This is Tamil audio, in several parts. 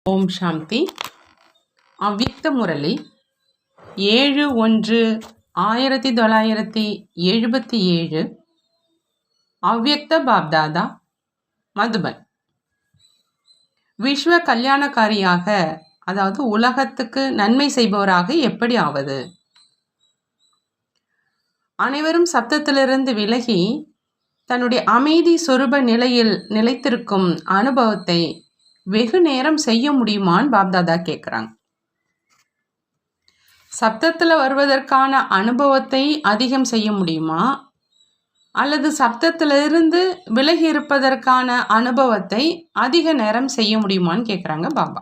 ஓம் சாந்தி. அவ்யக்த முரளி 7/1/1977. அவ்யக்த பாப்தாதா, மதுபன். விஸ்வ கல்யாணக்காரியாக, அதாவது உலகத்துக்கு நன்மை செய்பவராக எப்படி ஆவது? அனைவரும் சப்தத்திலிருந்து விலகி தன்னுடைய அமைதி சொரூப நிலையில் நிலைத்திருக்கும் அனுபவத்தை வெகு நேரம் செய்ய முடியுமான்னு பாப்தாதா கேட்குறாங்க. சப்தத்தில் வருவதற்கான அனுபவத்தை அதிகம் செய்ய முடியுமா, அல்லது சப்தத்திலிருந்து விலகி இருப்பதற்கான அனுபவத்தை அதிக நேரம் செய்ய முடியுமான்னு கேட்குறாங்க பாபா.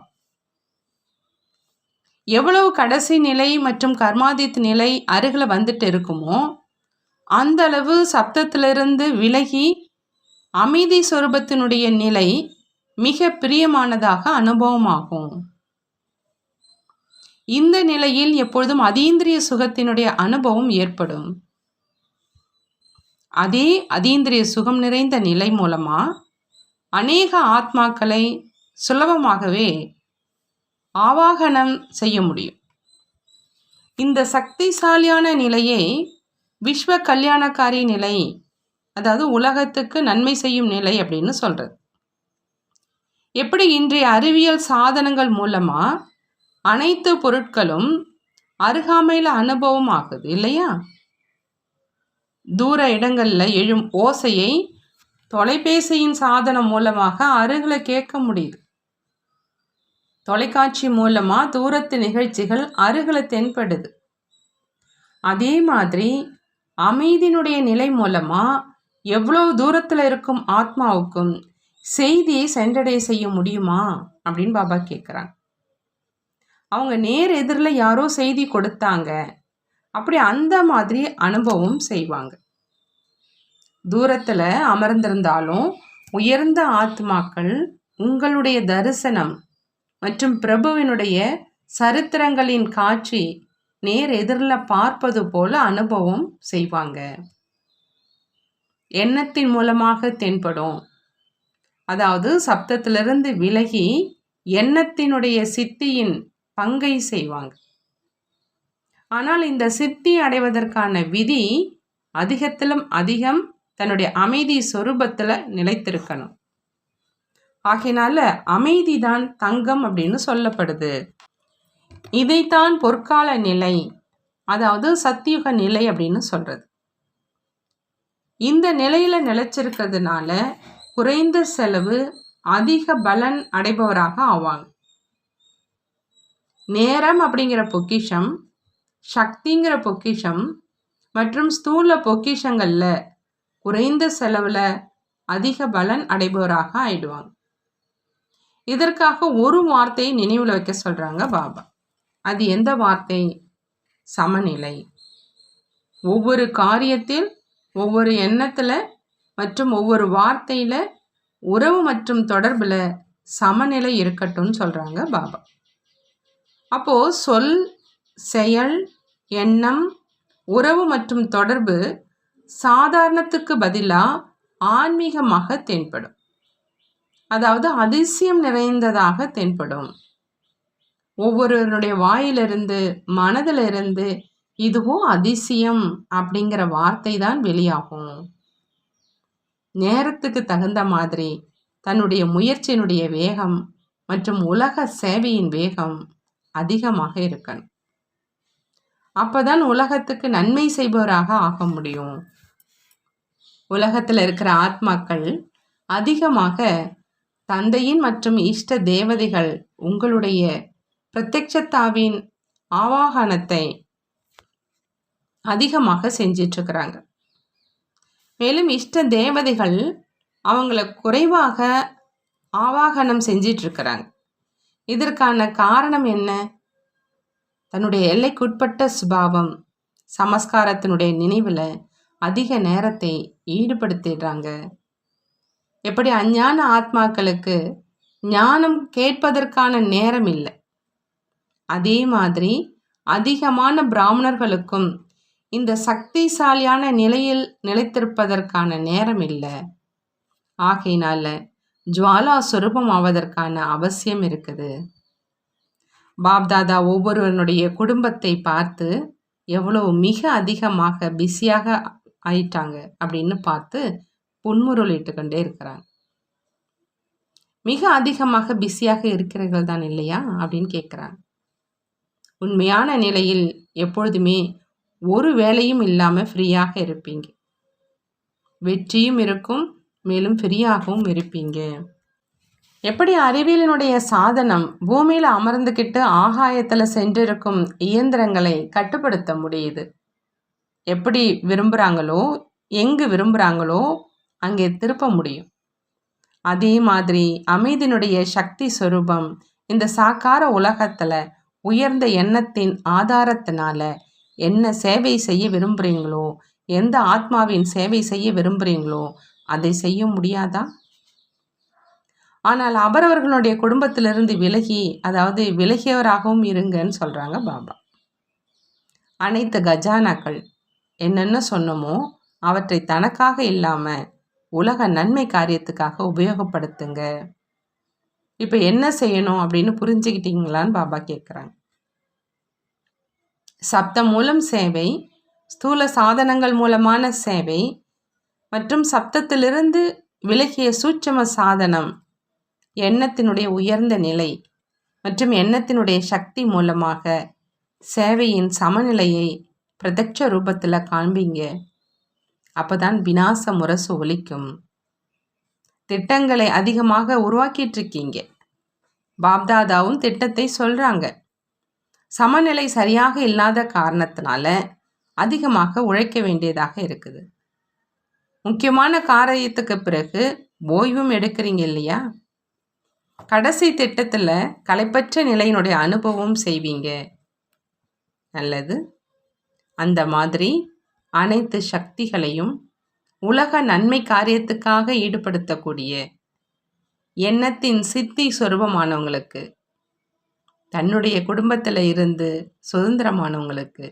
எவ்வளவு கடைசி நிலை மற்றும் கர்மாதித் நிலை அருகில் வந்துட்டு இருக்குமோ அந்த அளவு சப்தத்திலிருந்து விலகி அமைதி சொரூபத்தினுடைய நிலை மிக பிரியமானதாக அனுபவமாகும். இந்த நிலையில் எப்பொழுதும் அதீந்திரிய சுகத்தினுடைய அனுபவம் ஏற்படும். அதே அதீந்திரிய சுகம் நிறைந்த நிலை மூலமா அநேக ஆத்மாக்களை சுலபமாகவே ஆவாகனம் செய்ய முடியும். இந்த சக்திசாலியான நிலையை விஸ்வ கல்யாணக்காரி நிலை, அதாவது உலகத்துக்கு நன்மை செய்யும் நிலை அப்படின்னு சொல்றது. எப்படி இன்றைய அறிவியல் சாதனங்கள் மூலமா அனைத்து பொருட்களும் அருகாமையில் அனுபவம் ஆகுது இல்லையா? தூர இடங்களில் எழும் ஓசையை தொலைபேசியின் சாதனம் மூலமாக அருகில் கேட்க முடியுது. தொலைக்காட்சி மூலமா தூரத்து நிகழ்ச்சிகள் அருகில் தென்படுது. அதே மாதிரி அமைதியினுடைய நிலை மூலமா எவ்வளவு தூரத்தில் இருக்கும் ஆத்மாவுக்கும் செய்தியை சென்றடைய செய்ய முடியுமா அப்படின்னு பாபா கேட்குறாங்க. அவங்க நேர் எதிரில் யாரோ செய்தி கொடுத்தாங்க, அப்படி அந்த மாதிரி அனுபவம் செய்வாங்க. தூரத்தில் அமர்ந்திருந்தாலும் உயர்ந்த ஆத்மாக்கள் உங்களுடைய தரிசனம் மற்றும் பிரபுவினுடைய சரித்திரங்களின் காட்சி நேர் எதிரில் பார்ப்பது போல அனுபவம் செய்வாங்க. எண்ணத்தின் மூலமாக தென்படும். அதாவது சப்தத்திலிருந்து விலகி எண்ணத்தினுடைய சித்தியின் பங்கை செய்வாங்க. ஆனால் இந்த சித்தி அடைவதற்கான விதி அதிகத்திலும் அதிகம் தன்னுடைய அமைதி சொரூபத்தில் நிலைத்திருக்கணும். ஆகையினால அமைதி தான் தங்கம் அப்படின்னு சொல்லப்படுது. இதைத்தான் பொற்கால நிலை, அதாவது சத்தியுக நிலை அப்படின்னு சொல்றது. இந்த நிலையில நிலைச்சிருக்கிறதுனால குறைந்த செலவு அதிக பலன் அடைபவராக ஆவாங்க. நேரம் அப்படிங்கிற பொக்கிஷம், சக்திங்கிற பொக்கிஷம் மற்றும் ஸ்தூல பொக்கிஷங்கள்ல குறைந்த செலவுல அதிக பலன் அடைபவராக ஆயிடுவாங்க. இதற்காக ஒரு வார்த்தையை நினைவில் வைக்க சொல்றாங்க பாபா. அது எந்த வார்த்தை? சமநிலை. ஒவ்வொரு காரியத்தில், ஒவ்வொரு எண்ணத்துல மற்றும் ஒவ்வொரு வார்த்தையில உறவு மற்றும் தொடர்புல சமநிலை இருக்கட்டும்னு சொல்றாங்க பாபா. அப்போ சொல், செயல், எண்ணம், உறவு மற்றும் தொடர்பு சாதாரணத்துக்கு பதிலா ஆன்மீகமாக தென்படும். அதாவது அதிசயம் நிறைந்ததாக தென்படும். ஒவ்வொருவருடைய வாயிலிருந்து மனதிலிருந்து இதுவோ அதிசயம் அப்படிங்கிற வார்த்தை தான் வெளியாகும். நேரத்துக்கு தகுந்த மாதிரி தன்னுடைய முயற்சியினுடைய வேகம் மற்றும் உலக சேவையின் வேகம் அதிகமாக இருக்கணும். அப்பதான் உலகத்துக்கு நன்மை செய்பவராக ஆக முடியும். உலகத்தில் இருக்கிற ஆத்மாக்கள் அதிகமாக தந்தையின் மற்றும் இஷ்ட தேவதைகள் உங்களுடைய பிரத்யட்சத்தாவின் ஆவாகனத்தை அதிகமாக செஞ்சிட்டு இருக்கிறாங்க. மேலும் இஷ்ட தேவதைகள் அவங்கள குறைவாக ஆவாகனம் செஞ்சிட்டு இருக்கிறாங்க. இதற்கான காரணம் என்ன? தன்னுடைய எல்லைக்குட்பட்ட சுபாவம், சமஸ்காரத்தினுடைய நினைவில் அதிக நேரத்தை ஈடுபடுத்திடுறாங்க. எப்படி அஞ்ஞான ஆத்மாக்களுக்கு ஞானம் கேட்பதற்கான நேரம் இல்லை, அதே மாதிரி அதிகமான பிராமணர்களுக்கும் இந்த சக்திசாலியான நிலையில் நிலைத்திருப்பதற்கான நேரம் இல்லை. ஆகையினால ஜுவாலா சுரூபம் ஆவதற்கான அவசியம் இருக்குது. பாப்தாதா ஒவ்வொருவனுடைய குடும்பத்தை பார்த்து எவ்வளவு மிக அதிகமாக பிஸியாக ஆயிட்டாங்க அப்படின்னு பார்த்து புன்முறுவலிட்டு கொண்டே இருக்கிறாங்க. மிக அதிகமாக பிஸியாக இருக்கிறீர்கள் தான் இல்லையா அப்படின்னு கேட்குறாங்க. உண்மையான நிலையில் எப்பொழுதுமே ஒரு வேலையும் இல்லாமல் ஃப்ரீயாக இருப்பீங்க. வெற்றியும் இருக்கும், மேலும் ஃப்ரீயாகவும் இருப்பீங்க. எப்படி அறிவியலினுடைய சாதனம் பூமியில் அமர்ந்துக்கிட்டு ஆகாயத்தில் சென்றிருக்கும் இயந்திரங்களை கட்டுப்படுத்த முடியுது. எப்படி விரும்புகிறாங்களோ, எங்கு விரும்புகிறாங்களோ அங்கே திருப்ப முடியும். அதே மாதிரி அமைதியினுடைய சக்தி சொரூபம் இந்த சாக்கார உலகத்தில் உயர்ந்த எண்ணத்தின் ஆதாரத்தினால என்ன சேவை செய்ய விரும்புகிறீங்களோ, எந்த ஆத்மாவின் சேவை செய்ய விரும்புகிறீங்களோ அதை செய்ய முடியாதா? ஆனால் அவரவர்களுடைய குடும்பத்திலிருந்து விலகி, அதாவது விலகியவராகவும் இருங்கன்னு சொல்கிறாங்க பாபா. அனைத்து கஜானாக்கள் என்னென்ன சொன்னமோ அவற்றை தனக்காக இல்லாமல் உலக நன்மை காரியத்துக்காக உபயோகப்படுத்துங்க. இப்போ என்ன செய்யணும் அப்படின்னு புரிஞ்சுக்கிட்டீங்களான்னு பாபா கேட்குறாங்க. சப்தம் மூலம் சேவை, ஸ்தூல சாதனங்கள் மூலமான சேவை மற்றும் சப்தத்திலிருந்து விலகிய சூட்சம சாதனம் எண்ணத்தினுடைய உயர்ந்த நிலை மற்றும் எண்ணத்தினுடைய சக்தி மூலமாக சேவையின் சமநிலையை பிரத்யட்ச ரூபத்தில் காண்பீங்க. அப்போதான் விநாச முரசு ஒலிக்கும். திட்டங்களை அதிகமாக உருவாக்கிட்டு இருக்கீங்க. பாப்தாதாவும் திட்டத்தை சொல்கிறாங்க. சமநிலை சரியாக இல்லாத காரணத்தினால அதிகமாக உழைக்க வேண்டியதாக இருக்குது. முக்கியமான காரியத்துக்கு பிறகு ஓய்வும் எடுக்கிறீங்க இல்லையா? கடைசி திட்டத்தில் களைப்பற்ற நிலையினுடைய அனுபவம் செய்வீங்க. நல்லது. அந்த மாதிரி அனைத்து சக்திகளையும் உலக நன்மை காரியத்துக்காக ஈடுபடுத்தக்கூடிய எண்ணத்தின் சித்தி சொரூபமானவங்களுக்கு, தன்னுடைய குடும்பத்தில் இருந்து சுதந்திரமானவங்களுக்கு,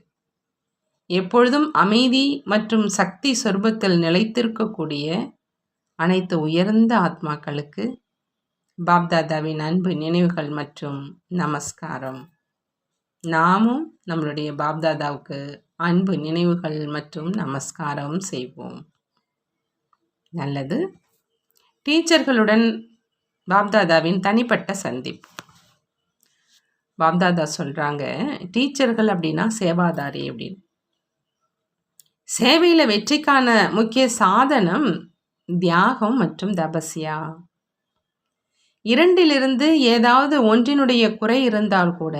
எப்பொழுதும் அமைதி மற்றும் சக்தி சொரூபத்தில் நிலைத்திருக்கக்கூடிய அனைத்து உயர்ந்த ஆத்மாக்களுக்கு பாப்தாதாவின் அன்பு நினைவுகள் மற்றும் நமஸ்காரம். நாமும் நம்மளுடைய பாப்தாதாவுக்கு அன்பு நினைவுகள் மற்றும் நமஸ்காரம் செய்வோம். நல்லது. டீச்சர்களுடன் பாப்தாதாவின் தனிப்பட்ட சந்திப்பு. பாப்தாதா சொல்கிறாங்க, டீச்சர்கள் அப்படின்னா சேவாதாரி அப்படின்னு. சேவையில் வெற்றிக்கான முக்கிய சாதனம் தியாகம் மற்றும் தபஸ்யா. இரண்டிலிருந்து ஏதாவது ஒன்றினுடைய குறை இருந்தால் கூட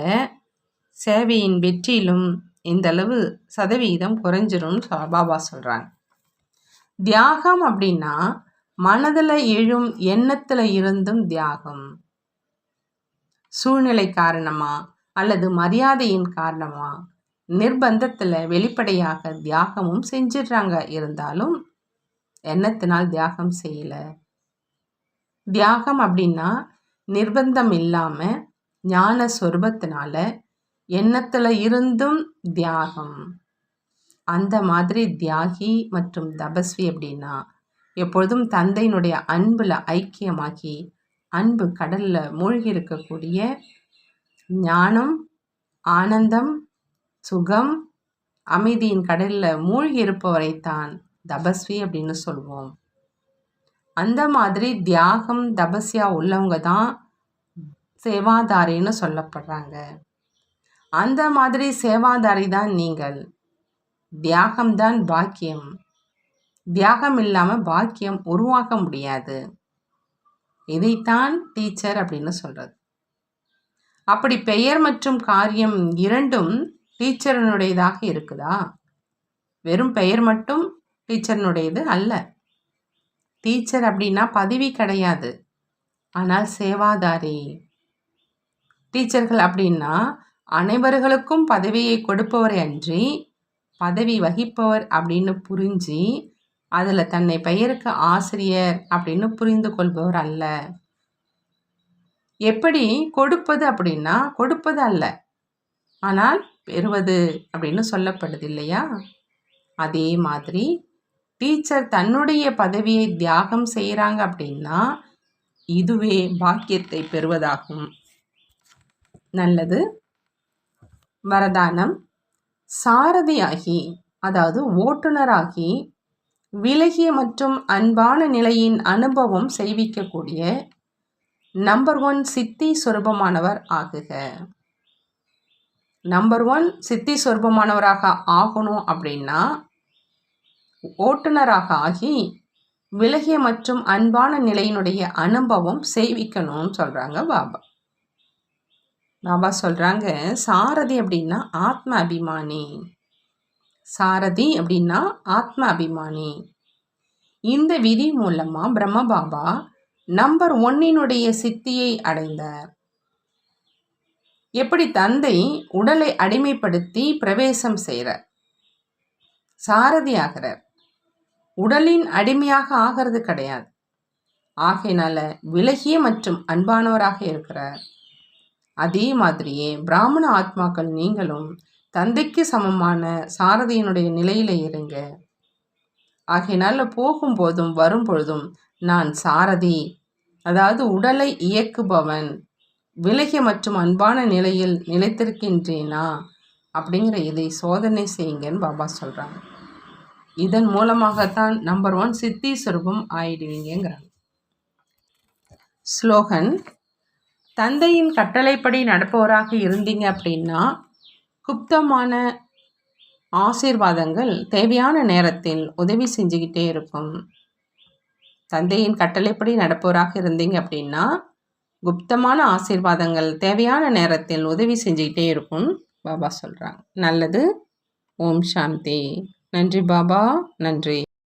சேவையின் வெற்றியிலும் இந்த அளவு சதவீதம் குறைஞ்சிரும் பாபா சொல்கிறாங்க. தியாகம் அப்படின்னா மனதில் எழும் எண்ணத்தில் இருந்தும் தியாகம். சூழ்நிலை காரணமா அல்லது மரியாதையின் காரணமா நிர்பந்தத்தில் வெளிப்படையாக தியாகமும் செஞ்சிடுறாங்க. இருந்தாலும் எண்ணத்தினால் தியாகம் செய்யலை. தியாகம் அப்படின்னா நிர்பந்தம் இல்லாமல் ஞான சொரூபத்தினால எண்ணத்தில் இருந்தும் தியாகம். அந்த மாதிரி தியாகி மற்றும் தபஸ்வி அப்படின்னா எப்பொழுதும் தந்தையினுடைய அன்பில் ஐக்கியமாகி அன்பு கடலில் மூழ்கி இருக்கக்கூடிய ஞானம், ஆனந்தம், சுகம், அமைதியின் கடலில் மூழ்கி இருப்பவரைத்தான் தபஸ்வி அப்படின்னு சொல்லுவோம். அந்த மாதிரி தியாகம் தபஸ்யா உள்ளவங்க தான் சேவாதாரின்னு சொல்லப்படுறாங்க. அந்த மாதிரி சேவாதாரி தான் நீங்கள். தியாகம்தான் பாக்கியம். தியாகம் இல்லாமல் பாக்கியம் உருவாக்க முடியாது. இதைத்தான் டீச்சர் அப்படின்னு சொல்கிறது. அப்படி பெயர் மற்றும் காரியம் இரண்டும் டீச்சரனுடையதாக இருக்குதா? வெறும் பெயர் மட்டும் டீச்சரனுடையது அல்ல. டீச்சர் அப்படின்னா பதவி கிடையாது, ஆனால் சேவாதாரி. டீச்சர்கள் அப்படின்னா அனைவர்களுக்கும் பதவியை கொடுப்பவரை அன்றி பதவி வகிப்பவர் அப்படின்னு புரிஞ்சு அதில் தன்னை பெயருக்கு ஆசிரியர் அப்படின்னு புரிந்து கொள்பவர் அல்ல. எப்படி கொடுப்பது அப்படின்னா கொடுப்பது அல்ல, ஆனால் பெறுவது அப்படின்னு சொல்லப்படுது இல்லையா? அதே மாதிரி டீச்சர் தன்னுடைய பதவியை தியாகம் செய்கிறாங்க அப்படின்னா இதுவே பாக்கியத்தை பெறுவதாகும். நல்லது. வரதானம். சாரதியாகி, அதாவது ஓட்டுநராகி, விலகிய மற்றும் அன்பான நிலையின் அனுபவம் செய்விக்கக்கூடிய நம்பர் 1 சித்தி சொரூபமானவர் ஆகுக. நம்பர் 1 சித்தி சொரூபமானவராக ஆகணும் அப்படின்னா ஓட்டுநராக ஆகி விலகிய மற்றும் அன்பான நிலையினுடைய அனுபவம் செய்விக்கணும்னு சொல்கிறாங்க பாபா. பாபா சொல்கிறாங்க, சாரதி அப்படின்னா ஆத்ம அபிமானி. சாரதி அப்படின்னா ஆத்ம அபிமானி. இந்த விதி மூலமாக பிரம்ம பாபா நம்பர் 1 சித்தியை அடைந்தார். எப்படி தந்தை உடலை அடிமைப்படுத்தி பிரவேசம் செய்கிறார், சாரதி ஆகிறார், உடலின் அடிமையாக ஆகிறது கிடையாது. ஆகையினால விலகிய மற்றும் அன்பானவராக இருக்கிறார். அதே மாதிரியே பிராமண ஆத்மாக்கள் நீங்களும் தந்தைக்கு சமமான சாரதியினுடைய நிலையில இருங்க. ஆகையினால போகும்போதும் வரும் பொழுதும் நான் சாரதி, அதாவது உடலை இயக்குபவன், விலகிய மற்றும் அன்பான நிலையில் நிலைத்திருக்கின்றேனா அப்படிங்கிற இதை சோதனை செய்யுங்கன்னு பாபா சொல்கிறாங்க. இதன் மூலமாகத்தான் நம்பர் 1 சித்தி சொரூபம் ஆயிடுவீங்கிறாங்க. ஸ்லோகன். தந்தையின் கட்டளைப்படி நடப்பவராக இருந்தீங்க அப்படின்னா குப்தமான ஆசீர்வாதங்கள் தேவையான நேரத்தில் உதவி செஞ்சுக்கிட்டே இருக்கும். தந்தையின் கட்டளைப்படி நடப்பவராக இருந்தீங்க அப்படின்னா குப்தமான ஆசீர்வாதங்கள் தேவையான நேரத்தில் உதவி செஞ்சுக்கிட்டே இருக்கும் பாபா சொல்கிறாங்க. நல்லது. ஓம் சாந்தி. நன்றி பாபா, நன்றி.